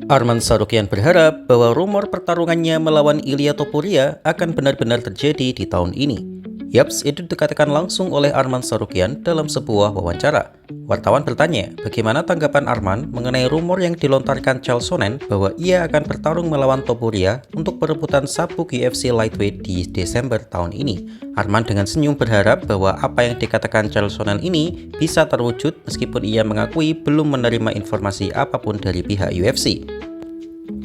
Arman Tsarukyan berharap bahwa rumor pertarungannya melawan Ilia Topuria akan benar-benar terjadi di tahun ini. Yaps, itu dikatakan langsung oleh Arman Tsarukyan dalam sebuah wawancara. Wartawan bertanya, bagaimana tanggapan Arman mengenai rumor yang dilontarkan Chael Sonnen bahwa ia akan bertarung melawan Topuria untuk perebutan sabuk UFC Lightweight di Desember tahun ini. Arman dengan senyum berharap bahwa apa yang dikatakan Chael Sonnen ini bisa terwujud meskipun ia mengakui belum menerima informasi apapun dari pihak UFC.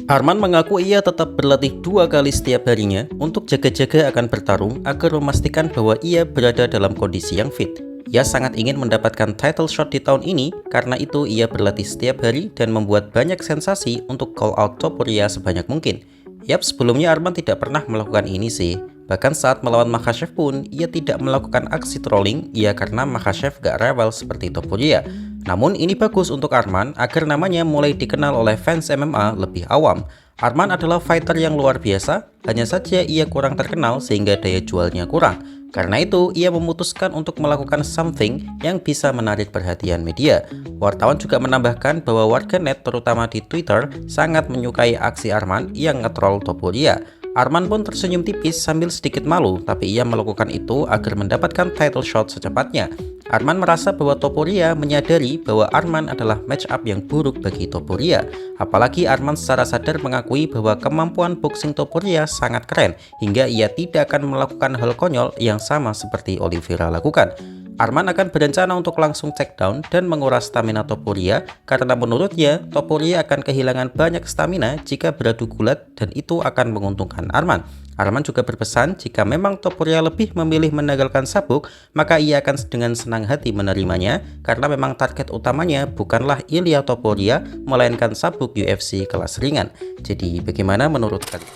Arman mengaku ia tetap berlatih 2 kali setiap harinya untuk jaga-jaga akan bertarung agar memastikan bahwa ia berada dalam kondisi yang fit. Ia sangat ingin mendapatkan title shot di tahun ini, karena itu ia berlatih setiap hari dan membuat banyak sensasi untuk call out Topuria sebanyak mungkin. Yap, sebelumnya Arman tidak pernah melakukan ini sih. Bahkan saat melawan Makhachev pun, ia tidak melakukan aksi trolling, karena Makhachev gak rewel seperti Topuria. Namun ini bagus untuk Arman agar namanya mulai dikenal oleh fans MMA lebih awam. Arman adalah fighter yang luar biasa, hanya saja ia kurang terkenal sehingga daya jualnya kurang. Karena itu, ia memutuskan untuk melakukan something yang bisa menarik perhatian media. Wartawan juga menambahkan bahwa warganet terutama di Twitter sangat menyukai aksi Arman yang nge-troll Topuria. Arman pun tersenyum tipis sambil sedikit malu, tapi ia melakukan itu agar mendapatkan title shot secepatnya. Arman merasa bahwa Topuria menyadari bahwa Arman adalah match up yang buruk bagi Topuria. Apalagi Arman secara sadar mengakui bahwa kemampuan boxing Topuria sangat keren, hingga ia tidak akan melakukan hal konyol yang sama seperti Oliveira lakukan. Arman akan berencana untuk langsung takedown dan menguras stamina Topuria, karena menurutnya Topuria akan kehilangan banyak stamina jika beradu gulat dan itu akan menguntungkan Arman. Arman juga berpesan jika memang Topuria lebih memilih menanggalkan sabuk, maka ia akan dengan senang hati menerimanya, karena memang target utamanya bukanlah Ilia Topuria, melainkan sabuk UFC kelas ringan. Jadi bagaimana menurut kalian?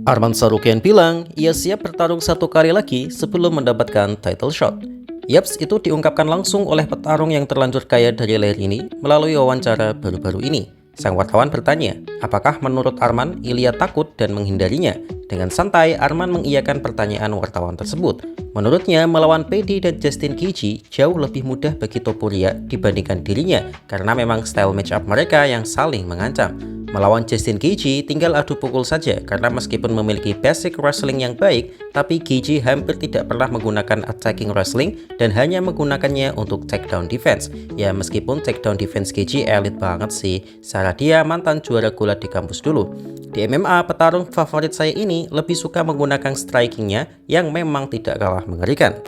Arman Tsarukyan bilang ia siap bertarung 1 kali lagi sebelum mendapatkan title shot. Yaps, itu diungkapkan langsung oleh petarung yang terlanjur kaya dari leher ini melalui wawancara baru-baru ini. Sang wartawan bertanya, apakah menurut Arman Ilia takut dan menghindarinya? Dengan santai, Arman mengiyakan pertanyaan wartawan tersebut. Menurutnya, melawan Paddy dan Justin Gaethje jauh lebih mudah bagi Topuria dibandingkan dirinya, karena memang style match up mereka yang saling mengancam. Melawan Justin Gaethje tinggal adu pukul saja, karena meskipun memiliki basic wrestling yang baik, tapi Gaethje hampir tidak pernah menggunakan attacking wrestling dan hanya menggunakannya untuk takedown defense. Ya, meskipun takedown defense Gaethje elit banget sih, secara dia mantan juara gulat di kampus dulu. Di MMA, petarung favorit saya ini lebih suka menggunakan strikingnya yang memang tidak kalah mengerikan.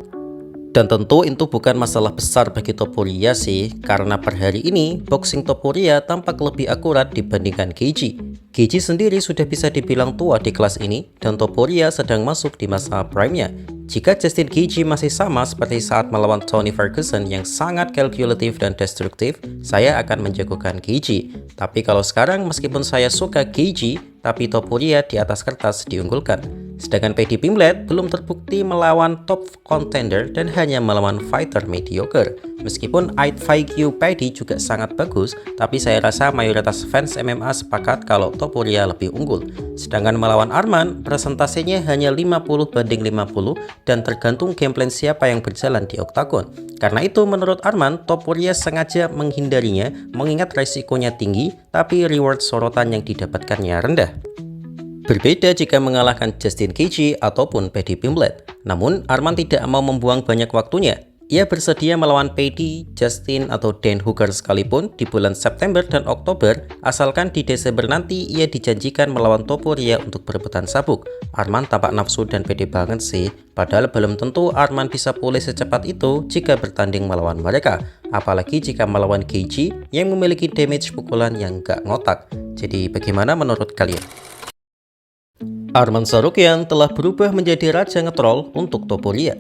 Dan tentu itu bukan masalah besar bagi Topuria sih, karena per hari ini boxing Topuria tampak lebih akurat dibandingkan Gaethje. Gaethje sendiri sudah bisa dibilang tua di kelas ini, dan Topuria sedang masuk di masa prime-nya. Jika Justin Gaethje masih sama seperti saat melawan Tony Ferguson yang sangat kalkulatif dan destruktif, saya akan menjagokan Gaethje. Tapi kalau sekarang meskipun saya suka Gaethje, tapi Topuria di atas kertas diunggulkan. Sedangkan Paddy Pimblett belum terbukti melawan top contender dan hanya melawan fighter mediocre. Meskipun IQ Paddy juga sangat bagus, tapi saya rasa mayoritas fans MMA sepakat kalau Topuria lebih unggul. Sedangkan melawan Arman, presentasinya hanya 50-50 dan tergantung gameplan siapa yang berjalan di oktagon. Karena itu menurut Arman, Topuria sengaja menghindarinya mengingat resikonya tinggi, tapi reward sorotan yang didapatkannya rendah. Berbeda jika mengalahkan Justin Gaethje ataupun Paddy Pimblett. Namun, Arman tidak mau membuang banyak waktunya. Ia bersedia melawan Paddy, Justin, atau Dan Hooker sekalipun di bulan September dan Oktober, asalkan di Desember nanti ia dijanjikan melawan Topuria untuk berebutan sabuk. Arman tampak nafsu dan pede banget sih, padahal belum tentu Arman bisa pulih secepat itu jika bertanding melawan mereka. Apalagi jika melawan Gaethje yang memiliki damage pukulan yang gak ngotak. Jadi bagaimana menurut kalian? Arman Tsarukyan telah berubah menjadi raja ngetrol untuk Topuria.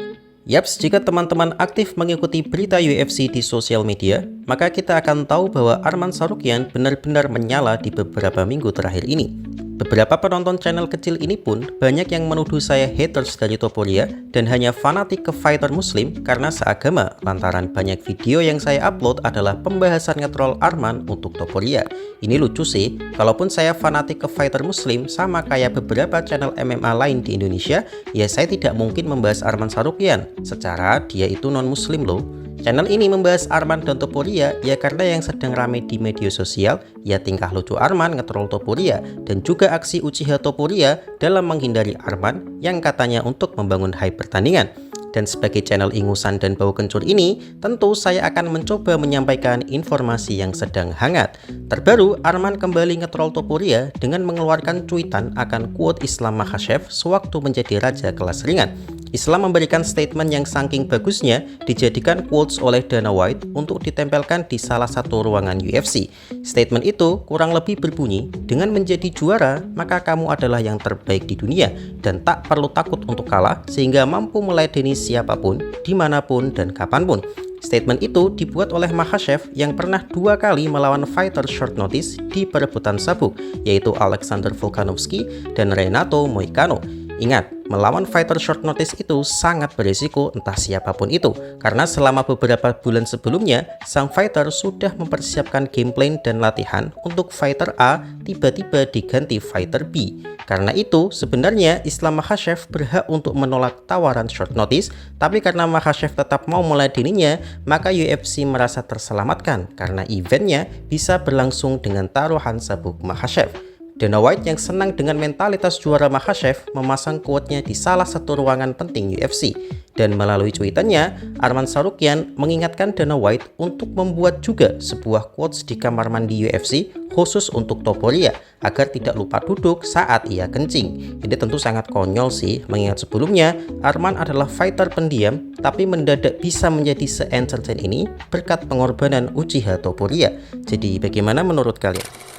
Yaps, jika teman-teman aktif mengikuti berita UFC di sosial media, maka kita akan tahu bahwa Arman Tsarukyan benar-benar menyala di beberapa minggu terakhir ini. Beberapa penonton channel kecil ini pun banyak yang menuduh saya haters dari Topuria dan hanya fanatik ke fighter muslim karena seagama, lantaran banyak video yang saya upload adalah pembahasan ngetrol Arman untuk Topuria. Ini lucu sih, kalaupun saya fanatik ke fighter muslim sama kayak beberapa channel MMA lain di Indonesia, ya saya tidak mungkin membahas Arman Tsarukyan, secara dia itu non-muslim loh. Channel ini membahas Arman dan Topuria ya karena yang sedang ramai di media sosial ya tingkah lucu Arman ngetrol Topuria dan juga aksi Uchiha Topuria dalam menghindari Arman yang katanya untuk membangun hype pertandingan. Dan sebagai channel ingusan dan bau kencur ini, tentu saya akan mencoba menyampaikan informasi yang sedang hangat. Terbaru, Arman kembali ngetrol Topuria dengan mengeluarkan cuitan akan quote Islam Makhachev sewaktu menjadi raja kelas ringan. Islam memberikan statement yang saking bagusnya dijadikan quotes oleh Dana White untuk ditempelkan di salah satu ruangan UFC. Statement itu kurang lebih berbunyi, dengan menjadi juara, maka kamu adalah yang terbaik di dunia dan tak perlu takut untuk kalah sehingga mampu meladeni siapapun, dimanapun, dan kapanpun. Statement itu dibuat oleh Makhachev yang pernah 2 kali melawan fighter short notice di perebutan sabuk, yaitu Alexander Volkanovski dan Renato Moicano. Ingat, melawan fighter short notice itu sangat berisiko entah siapapun itu, karena selama beberapa bulan sebelumnya, sang fighter sudah mempersiapkan game plan dan latihan untuk fighter A tiba-tiba diganti fighter B. Karena itu, sebenarnya Islam Makhachev berhak untuk menolak tawaran short notice, tapi karena Makhachev tetap mau meladeninya, maka UFC merasa terselamatkan karena eventnya bisa berlangsung dengan taruhan sabuk Makhachev. Dana White yang senang dengan mentalitas juara Makhachev memasang quote-nya di salah satu ruangan penting UFC. Dan melalui cuitannya, Arman Tsarukyan mengingatkan Dana White untuk membuat juga sebuah quotes di kamar mandi UFC khusus untuk Topuria agar tidak lupa duduk saat ia kencing. Ini tentu sangat konyol sih, mengingat sebelumnya Arman adalah fighter pendiam tapi mendadak bisa menjadi se-entertain ini berkat pengorbanan Uchiha Topuria. Jadi bagaimana menurut kalian?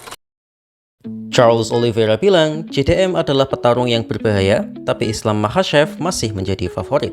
Charles Oliveira bilang, JDM adalah petarung yang berbahaya, tapi Islam Makhachev masih menjadi favorit.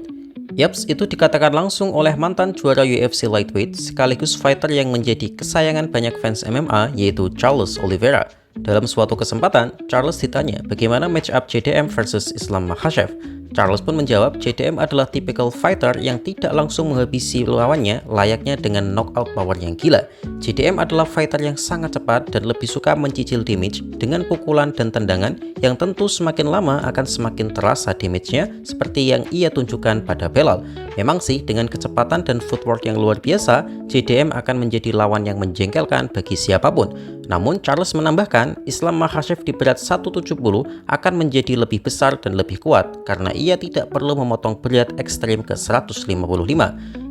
Yaps, itu dikatakan langsung oleh mantan juara UFC Lightweight sekaligus fighter yang menjadi kesayangan banyak fans MMA, yaitu Charles Oliveira. Dalam suatu kesempatan, Charles ditanya bagaimana match up JDM versus Islam Makhachev. Charles pun menjawab, JDM adalah typical fighter yang tidak langsung menghabisi lawannya layaknya dengan knockout power yang gila. JDM adalah fighter yang sangat cepat dan lebih suka mencicil damage dengan pukulan dan tendangan yang tentu semakin lama akan semakin terasa damage-nya seperti yang ia tunjukkan pada Belal. Memang sih, dengan kecepatan dan footwork yang luar biasa, JDM akan menjadi lawan yang menjengkelkan bagi siapapun. Namun, Charles menambahkan, Islam Makhachev di berat 170 akan menjadi lebih besar dan lebih kuat karena ia tidak perlu memotong berat ekstrim ke 155.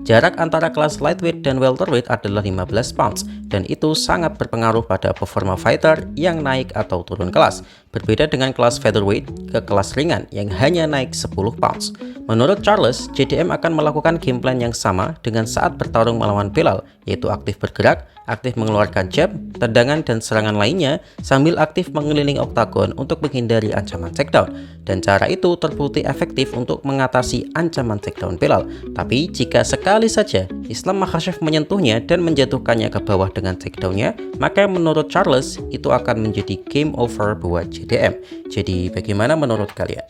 Jarak antara kelas lightweight dan welterweight adalah 15 pounds dan itu sangat berpengaruh pada performa fighter yang naik atau turun kelas. Berbeda dengan kelas featherweight ke kelas ringan yang hanya naik 10 pounds. Menurut Charles, JDM akan melakukan game plan yang sama dengan saat bertarung melawan Belal, yaitu aktif bergerak, aktif mengeluarkan jab, tendangan dan serangan lainnya sambil aktif mengelilingi oktagon untuk menghindari ancaman takedown. Dan cara itu terbukti efektif untuk mengatasi ancaman takedown Belal. Tapi jika sekali saja Islam Makhachev menyentuhnya dan menjatuhkannya ke bawah dengan takedownnya, maka menurut Charles itu akan menjadi game over buat JDM. Jadi bagaimana menurut kalian?